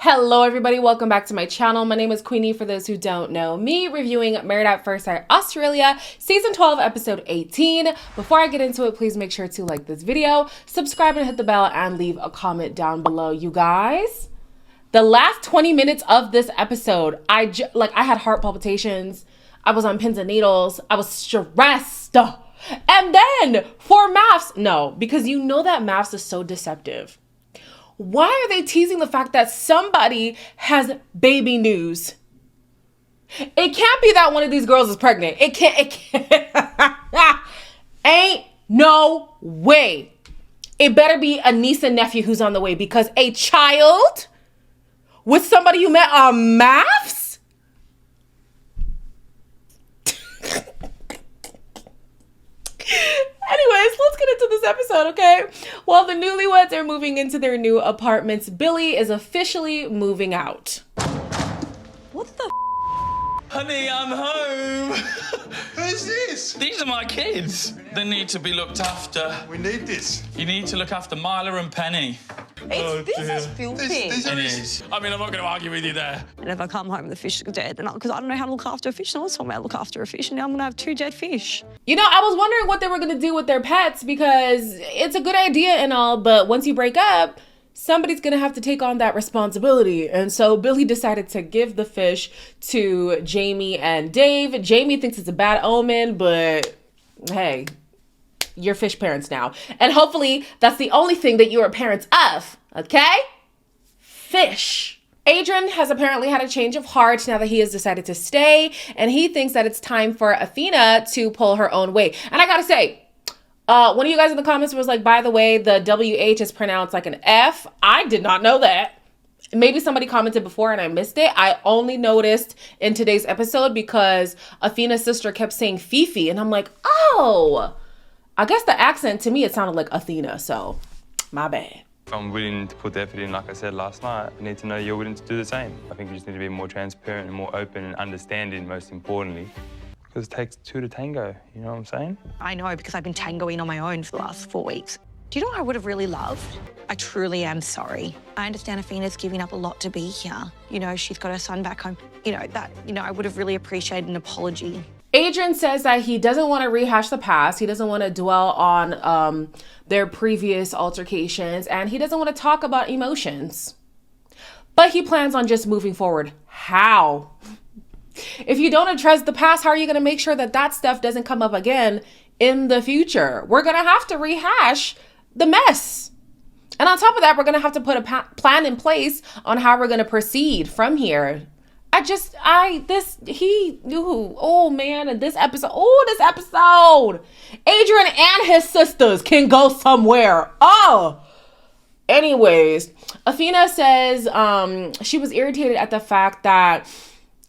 Hello everybody, welcome back to my channel. My name is Queenie for those who don't know me, reviewing Married at First Sight Australia, Season 12, Episode 18. Before I get into it, please make sure to like this video, subscribe and hit the bell, and leave a comment down below. You guys, the last 20 minutes of this episode, I had heart palpitations, I was on pins and needles, I was stressed. And then for MAFS, no, because you know that MAFS is so deceptive. Why are they teasing the fact that somebody has baby news? It can't be that one of these girls is pregnant. It can't. Ain't no way. It better be a niece and nephew who's on the way, because a child with somebody you met on MAFS? Anyways, let's get into this episode, okay? While the newlyweds are moving into their new apartments, Billy is officially moving out. What the Honey, I'm home. Who's this? These are my kids. They need to be looked after. We need this. You need to look after Mila and Penny. This is filthy. These It are is. I mean, I'm not going to argue with you there. And if I come home and the fish are dead, because I don't know how to look after a fish, no one's told me how to look after a fish, and now I'm going to have 2 dead fish. You know, I was wondering what they were going to do with their pets, because it's a good idea and all, but once you break up, somebody's going to have to take on that responsibility. And so Billy decided to give the fish to Jamie and Dave. Jamie thinks it's a bad omen, but hey, you're fish parents now. And hopefully that's the only thing that you are parents of, okay? Fish. Adrian has apparently had a change of heart now that he has decided to stay, and he thinks that it's time for Athena to pull her own weight. And I gotta say, one of you guys in the comments was like, by the way, the WH is pronounced like an F. I did not know that. Maybe somebody commented before and I missed it. I only noticed in today's episode because Athena's sister kept saying Fifi, and I'm like, oh, I guess the accent, to me, it sounded like Athena, so my bad. I'm willing to put the effort in, like I said last night. I need to know you're willing to do the same. I think we just need to be more transparent and more open and understanding, most importantly. Because it takes 2 to tango, you know what I'm saying? I know, because I've been tangoing on my own for the last 4 weeks. Do you know what I would have really loved? I truly am sorry. I understand Athena's giving up a lot to be here. You know, she's got her son back home. I would have really appreciated an apology. Adrian says that he doesn't want to rehash the past. He doesn't want to dwell on their previous altercations, and he doesn't want to talk about emotions. But he plans on just moving forward. How? If you don't address the past, how are you going to make sure that that stuff doesn't come up again in the future? We're going to have to rehash the mess. And on top of that, we're going to have to put a plan in place on how we're going to proceed from here. Oh man, and this episode, Adrian and his sisters can go somewhere. Oh, anyways, Athena says she was irritated at the fact that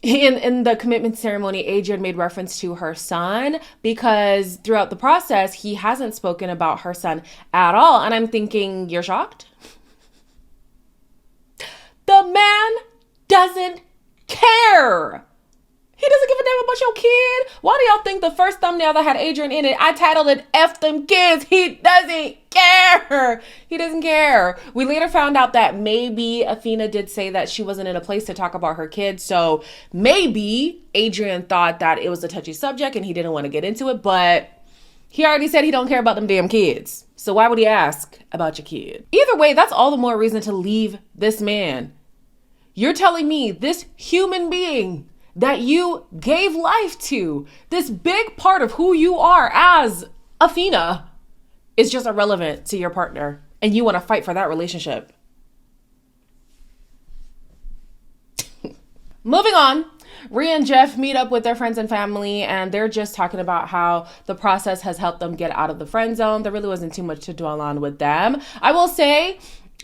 in the commitment ceremony, Adrian made reference to her son, because throughout the process, he hasn't spoken about her son at all. And I'm thinking, you're shocked? The man doesn't care. He doesn't give a damn about your kid. Why do y'all think the first thumbnail that had Adrian in it, I titled it F them kids? He doesn't care. He doesn't care. We later found out that maybe Athena did say that she wasn't in a place to talk about her kids. So maybe Adrian thought that it was a touchy subject and he didn't want to get into it, but he already said he don't care about them damn kids. So why would he ask about your kid? Either way, that's all the more reason to leave this man. You're telling me this human being that you gave life to, this big part of who you are as Athena, is just irrelevant to your partner, and you want to fight for that relationship. Moving on, Rhea and Jeff meet up with their friends and family, and they're just talking about how the process has helped them get out of the friend zone. There really wasn't too much to dwell on with them. I will say,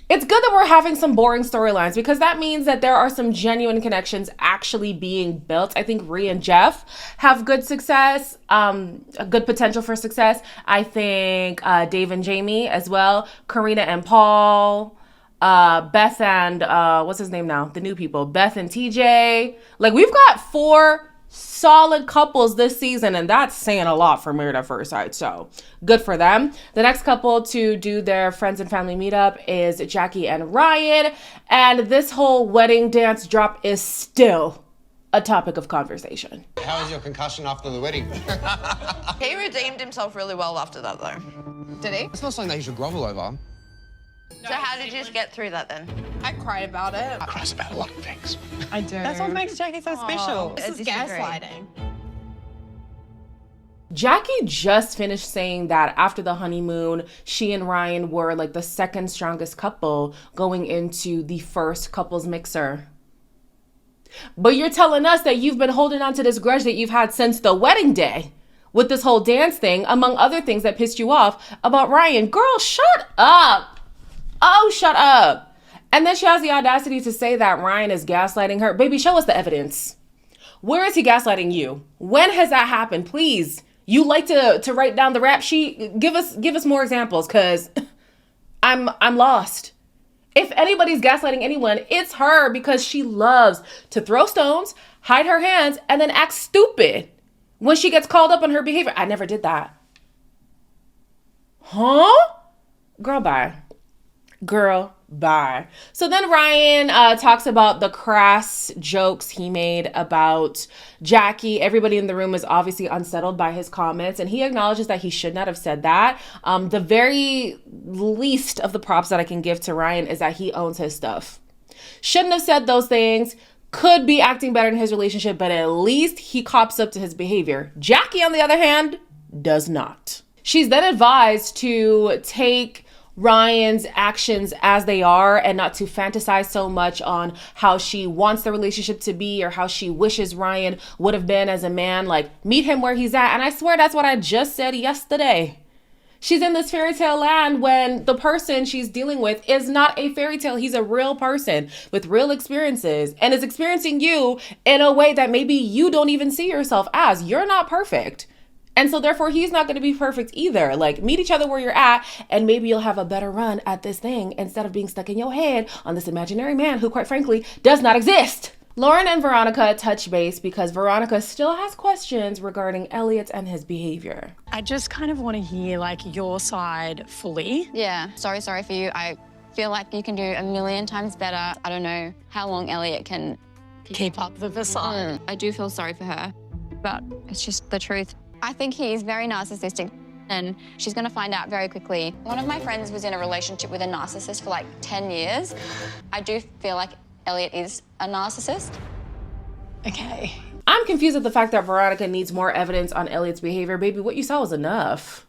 it's good that we're having some boring storylines, because that means that there are some genuine connections actually being built. I think Rhea and Jeff have good success, a good potential for success. I think Dave and Jamie as well, Karina and Paul, Beth and what's his name now? The new people, Beth and TJ. Like, we've got 4 solid couples this season, and that's saying a lot for Married at First Sight, so good for them. The next couple to do their friends and family meetup is Jackie and Ryan, and this whole wedding dance drop is still a topic of conversation. How was your concussion after the wedding? He redeemed himself really well after that, though. Did he? It's not something that you should grovel over. So how did you just get through that then? I cried about it. I cries about a lot of things. I do. That's what makes Jackie so special. This is gaslighting. Jackie just finished saying that after the honeymoon, she and Ryan were like the second strongest couple going into the first couples mixer. But you're telling us that you've been holding on to this grudge that you've had since the wedding day with this whole dance thing, among other things that pissed you off about Ryan. Girl, shut up. Oh, shut up. And then she has the audacity to say that Ryan is gaslighting her. Baby, show us the evidence. Where is he gaslighting you? When has that happened? Please. You like to write down the rap sheet? Give us more examples, because I'm lost. If anybody's gaslighting anyone, it's her, because she loves to throw stones, hide her hands, and then act stupid when she gets called up on her behavior. I never did that. Huh? Girl, bye. Girl, bye. So then Ryan talks about the crass jokes he made about Jackie. Everybody in the room is obviously unsettled by his comments, and he acknowledges that he should not have said that. The very least of the props that I can give to Ryan is that he owns his stuff. Shouldn't have said those things. Could be acting better in his relationship, but at least he cops up to his behavior. Jackie, on the other hand, does not. She's then advised to take Ryan's actions as they are and not to fantasize so much on how she wants the relationship to be or how she wishes Ryan would have been as a man. Like, meet him where he's at. And I swear that's what I just said yesterday. She's in this fairy tale land when the person she's dealing with is not a fairy tale. He's a real person with real experiences and is experiencing you in a way that maybe you don't even see yourself as. You're not perfect. And so therefore, he's not going to be perfect either. Like, meet each other where you're at, and maybe you'll have a better run at this thing instead of being stuck in your head on this imaginary man who, quite frankly, does not exist. Lauren and Veronica touch base because Veronica still has questions regarding Elliot and his behavior. I just kind of want to hear, like, your side fully. Yeah, sorry for you. I feel like you can do a million times better. I don't know how long Elliot can Keep up the facade. I do feel sorry for her, but it's just the truth. I think he's very narcissistic, and she's going to find out very quickly. One of my friends was in a relationship with a narcissist for like 10 years. I do feel like Elliot is a narcissist. Okay. I'm confused at the fact that Veronica needs more evidence on Elliot's behavior. Baby, what you saw was enough.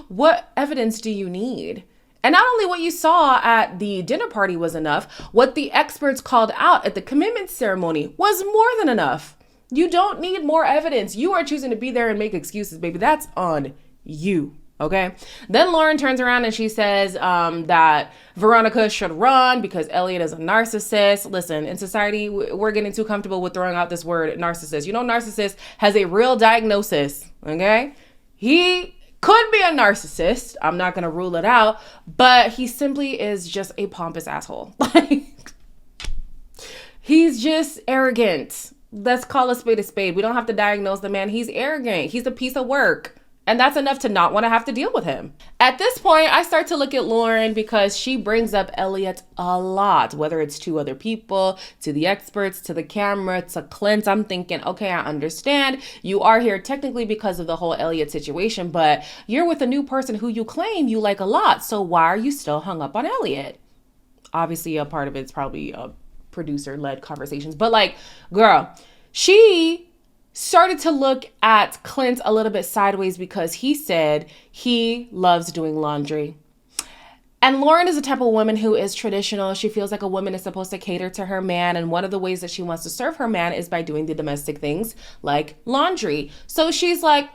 What evidence do you need? And not only what you saw at the dinner party was enough, what the experts called out at the commitment ceremony was more than enough. You don't need more evidence. You are choosing to be there and make excuses, baby. That's on you, okay? Then Lauren turns around and she says that Veronica should run because Elliot is a narcissist. Listen, in society, we're getting too comfortable with throwing out this word narcissist. You know, narcissist has a real diagnosis, okay? He could be a narcissist. I'm not going to rule it out, but he simply is just a pompous asshole. Like, he's just arrogant. Let's call a spade a spade. We don't have to diagnose the man. He's arrogant. He's a piece of work. And that's enough to not want to have to deal with him. At this point, I start to look at Lauren because she brings up Elliot a lot, whether it's to other people, to the experts, to the camera, to Clint. I'm thinking, okay, I understand. You are here technically because of the whole Elliot situation, but you're with a new person who you claim you like a lot. So why are you still hung up on Elliot? Obviously, a part of it's probably producer-led conversations, but like, girl, she started to look at Clint a little bit sideways because he said he loves doing laundry. And Lauren is the type of woman who is traditional. She feels like a woman is supposed to cater to her man, and one of the ways that she wants to serve her man is by doing the domestic things like laundry. So she's like,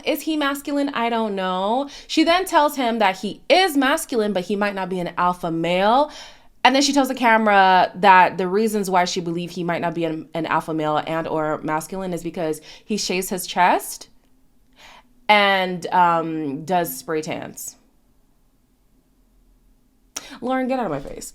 is he masculine? I don't know. She then tells him that he is masculine, but he might not be an alpha male. And then she tells the camera that the reasons why she believes he might not be an alpha male and or masculine is because he shaves his chest and does spray tans. Lauren, get out of my face.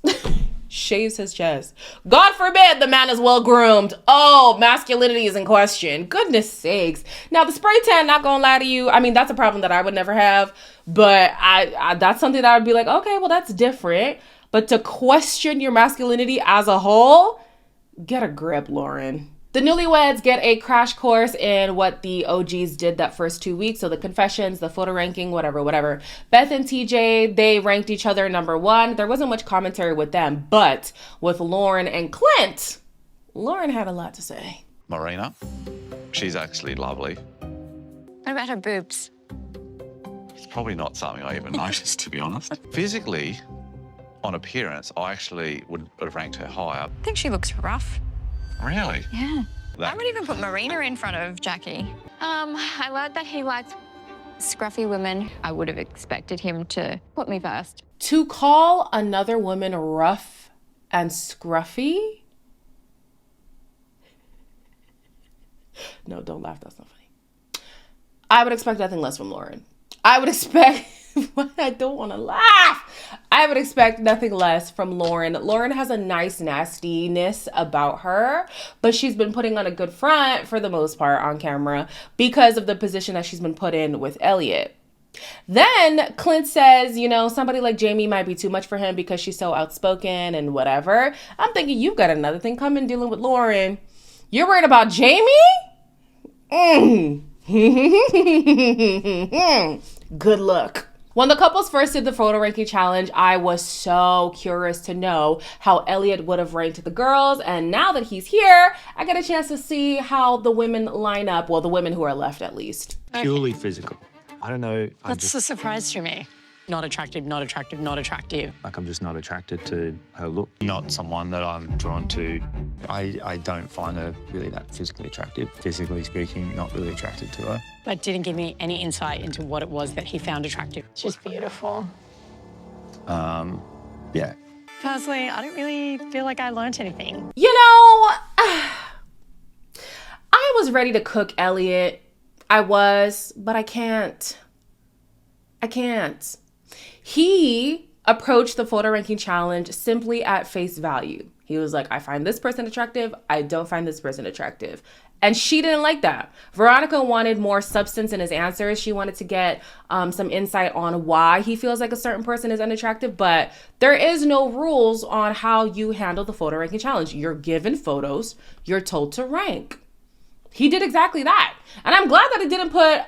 shaves his chest. God forbid the man is well groomed. Oh, masculinity is in question. Goodness sakes. Now the spray tan, not gonna lie to you, I mean, that's a problem that I would never have, but I that's something that I would be like, okay, well, that's different. But to question your masculinity as a whole, get a grip, Lauren. The newlyweds get a crash course in what the OGs did that first 2 weeks. So the confessions, the photo ranking, whatever. Beth and TJ, they ranked each other number 1. There wasn't much commentary with them, but with Lauren and Clint, Lauren had a lot to say. Marina, she's actually lovely. What about her boobs? It's probably not something I even noticed, to be honest. Physically, on appearance, I actually would have ranked her higher. I think she looks rough. Really? Yeah. I would even put Marina in front of Jackie. I learned that he likes scruffy women. I would have expected him to put me first. To call another woman rough and scruffy? No, don't laugh. That's not funny. I would expect nothing less from Lauren. I would expect... I don't want to laugh. I would expect nothing less from Lauren. Lauren has a nice nastiness about her, but she's been putting on a good front for the most part on camera because of the position that she's been put in with Elliot. Then Clint says, you know, somebody like Jamie might be too much for him because she's so outspoken and whatever. I'm thinking you've got another thing coming dealing with Lauren. You're worried about Jamie? Good luck. When the couples first did the photo ranking challenge, I was so curious to know how Elliot would have ranked the girls. And now that he's here, I get a chance to see how the women line up. Well, the women who are left, at least. Purely physical. I don't know. That's a surprise to me. Not attractive, not attractive, not attractive. Like, I'm just not attracted to her look. Not someone that I'm drawn to. I don't find her really that physically attractive. Physically speaking, not really attracted to her. But didn't give me any insight into what it was that he found attractive. She's beautiful. Yeah. Personally, I don't really feel like I learned anything. You know, I was ready to cook Elliot. I was, but I can't. He approached the photo ranking challenge simply at face value. He was like, I find this person attractive. I don't find this person attractive. And she didn't like that. Veronica wanted more substance in his answers. She wanted to get some insight on why he feels like a certain person is unattractive. But there is no rules on how you handle the photo ranking challenge. You're given photos. You're told to rank. He did exactly that. And I'm glad that it didn't put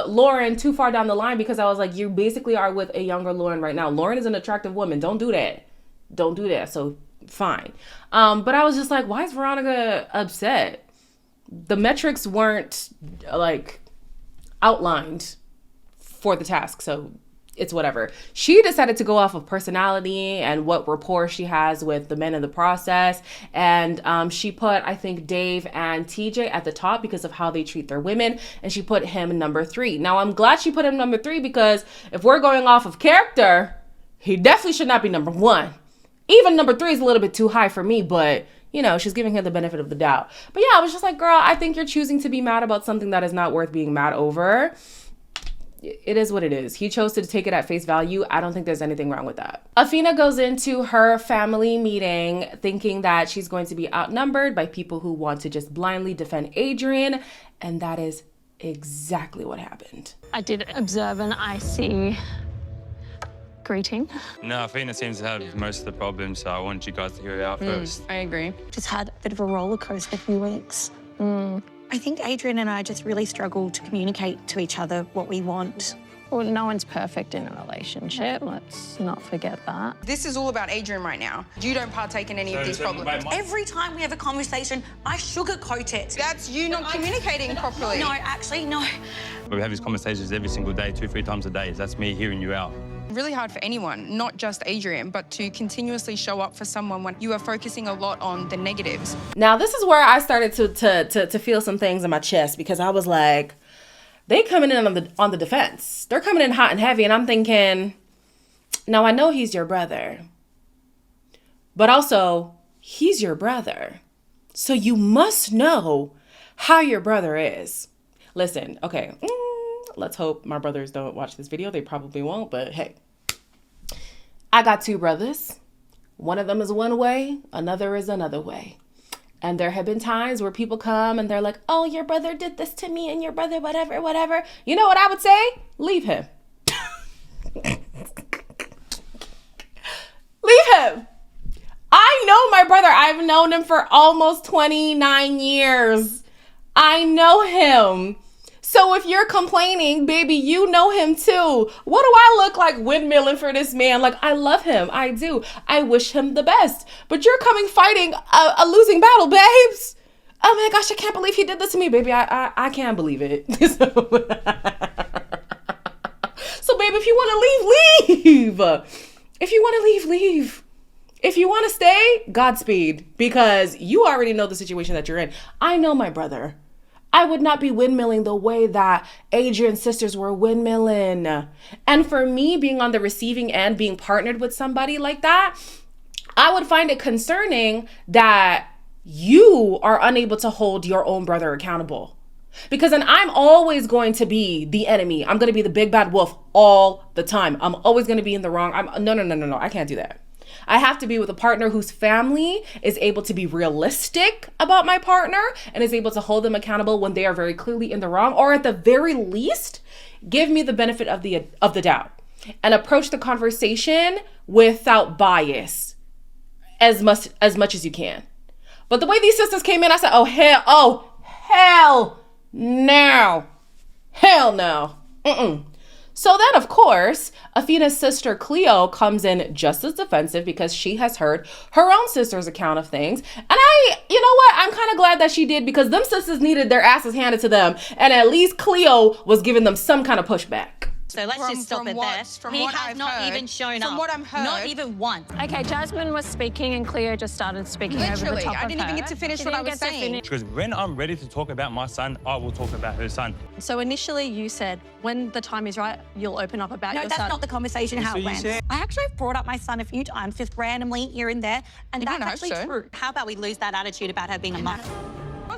Lauren too far down the line, because I was like, you basically are with a younger Lauren right now. Lauren is an attractive woman. Don't do that. Don't do that. So fine. But I was just like, why is Veronica upset? The metrics weren't like outlined for the task. So it's whatever. She decided to go off of personality and what rapport she has with the men in the process. And she put, I think, Dave and TJ at the top because of how they treat their women. And she put him number 3. Now, I'm glad she put him number 3, because if we're going off of character, he definitely should not be number 1. Even number 3 is a little bit too high for me, but you know, she's giving him the benefit of the doubt. But yeah, I was just like, girl, I think you're choosing to be mad about something that is not worth being mad over. It is what it is. He chose to take it at face value. I don't think there's anything wrong with that. Afina goes into her family meeting thinking that she's going to be outnumbered by people who want to just blindly defend Adrian. And that is exactly what happened. I did observe an icy greeting. No, Afina seems to have most of the problems, so I want you guys to hear it out first. I agree. Just had a bit of a roller coaster few weeks. I think Adrian and I just really struggle to communicate to each other what we want. Well, no one's perfect in a relationship. Let's not forget that. This is all about Adrian right now. You don't partake in any of these problems. Every time we have a conversation, I sugarcoat it. That's you not communicating properly. No, actually, no. We have these conversations every single day, 2-3 times a day. That's me hearing you out. Really hard for anyone, not just Adrian, but to continuously show up for someone when you are focusing a lot on the negatives. Now, this is where I started to feel some things in my chest, because I was like, they coming in on the defense. They're coming in hot and heavy, and I'm thinking, now I know he's your brother, but also he's your brother. So you must know how your brother is. Listen, okay, let's hope my brothers don't watch this video. They probably won't, but hey, I got 2 brothers. One of them is one way, another is another way. And there have been times where people come and they're like, oh, your brother did this to me and your brother, whatever, whatever. You know what I would say? Leave him. Leave him. I know my brother. I've known him for almost 29 years. I know him. So if you're complaining, baby, you know him too. What do I look like windmilling for this man? Like, I love him. I do. I wish him the best. But you're coming fighting a losing battle, babes. Oh my gosh, I can't believe he did this to me, baby. I can't believe it. So, baby, if you want to leave, leave. If you want to leave, leave. If you want to stay, Godspeed, because you already know the situation that you're in. I know my brother. I would not be windmilling the way that Adrian's sisters were windmilling. And for me, being on the receiving end, being partnered with somebody like that, I would find it concerning that you are unable to hold your own brother accountable. Because then I'm always going to be the enemy. I'm going to be the big bad wolf all the time. I'm always going to be in the wrong. No. I can't do that. I have to be with a partner whose family is able to be realistic about my partner and is able to hold them accountable when they are very clearly in the wrong, or at the very least, give me the benefit of the doubt and approach the conversation without bias as much as you can. But the way these sisters came in, I said, hell no. So then, of course, Afina's sister Cleo comes in just as defensive because she has heard her own sister's account of things. And you know what? I'm kind of glad that she did, because them sisters needed their asses handed to them. And at least Cleo was giving them some kind of pushback. So let's just stop it there. He has not even shown up. From what I've heard. Not even once. Okay, Jasmine was speaking and Cleo just started speaking over the Literally, top I of didn't even her. get to finish what I was saying. Because when I'm ready to talk about my son, I will talk about her son. So initially you said, when the time is right, you'll open up about No, your that's son. not the conversation how it went. said- I actually brought up my son a few times, just randomly here and there, and You that's don't have actually to. true. How about we lose that attitude about her being a mum?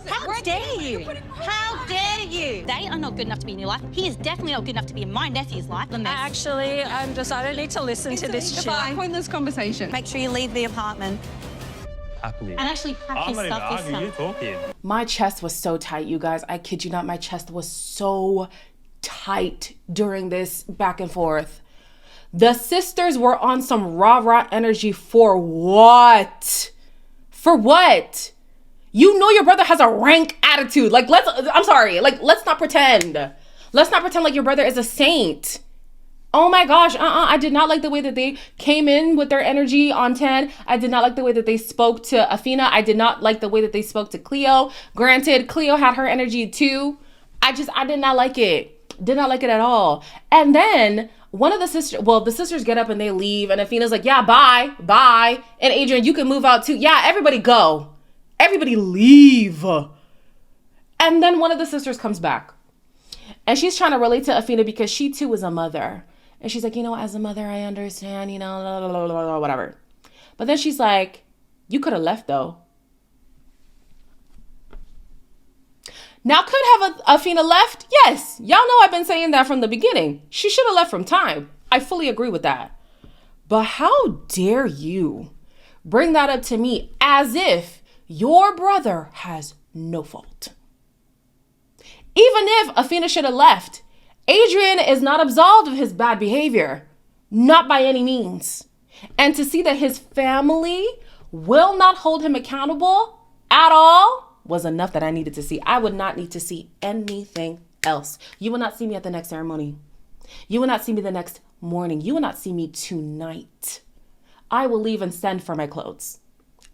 How Right dare there, you? you're putting pressure How dare you? They are not good enough to be in your life. He is definitely not good enough to be in my nephew's life. Actually, I don't need to listen to this It's shit. a pointless conversation. Make sure you leave the apartment Happily. and actually pack I'm his not even stuff this arguing, you're time. talking. My chest was so tight, you guys. I kid you not, my chest was so tight during this back and forth. The sisters were on some rah-rah energy for what? For what? You know your brother has a rank attitude. Like, let's not pretend. Let's not pretend like your brother is a saint. Oh my gosh, I did not like the way that they came in with their energy on 10. I did not like the way that they spoke to Afina. I did not like the way that they spoke to Cleo. Granted, Cleo had her energy too. I did not like it. Did not like it at all. And then the sisters get up and they leave, and Afina's like, yeah, bye. And Adrian, you can move out too. Yeah, everybody go. Everybody leave. And then one of the sisters comes back. And she's trying to relate to Afina because she too is a mother. And she's like, as a mother, I understand, blah, blah, blah, blah, whatever. But then she's like, you could have left though. Now, could have Afina left? Yes. Y'all know I've been saying that from the beginning. She should have left from time. I fully agree with that. But how dare you bring that up to me as if your brother has no fault? Even if Afina should have left, Adrian is not absolved of his bad behavior. Not by any means. And to see that his family will not hold him accountable at all was enough that I needed to see. I would not need to see anything else. You will not see me at the next ceremony. You will not see me the next morning. You will not see me tonight. I will leave and send for my clothes.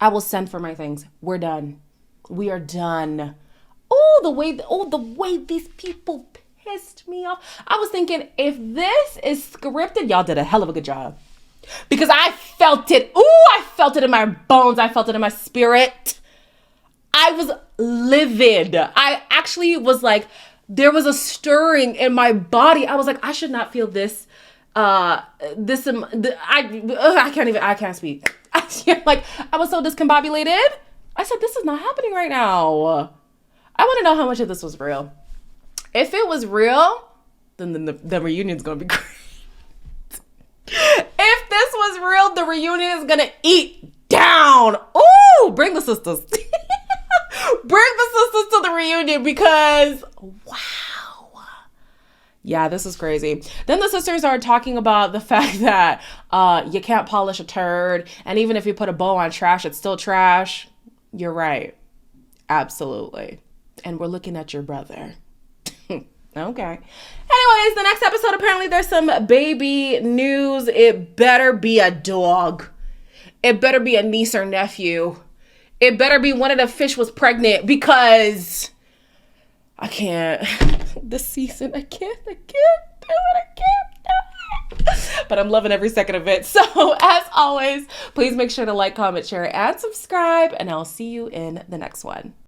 I will send for my things. We're done. We are done. The way these people pissed me off. I was thinking, if this is scripted, y'all did a hell of a good job. Because I felt it. I felt it in my bones. I felt it in my spirit. I was livid. I actually was like, there was a stirring in my body. I was like, I should not feel this. I can't speak. I was so discombobulated. I said, this is not happening right now. I want to know how much of this was real. If it was real, then the reunion's going to be great. If this was real, the reunion is gonna eat down. Ooh, bring the sisters. Bring the sisters to the reunion because, wow. Yeah, this is crazy. Then the sisters are talking about the fact that you can't polish a turd. And even if you put a bow on trash, it's still trash. You're right. Absolutely. And we're looking at your brother. Okay. Anyways, the next episode, apparently there's some baby news. It better be a dog. It better be a niece or nephew. It better be one of the fish was pregnant because I can't. This season, I can't do it. But I'm loving every second of it. So as always, please make sure to like, comment, share, and subscribe. And I'll see you in the next one.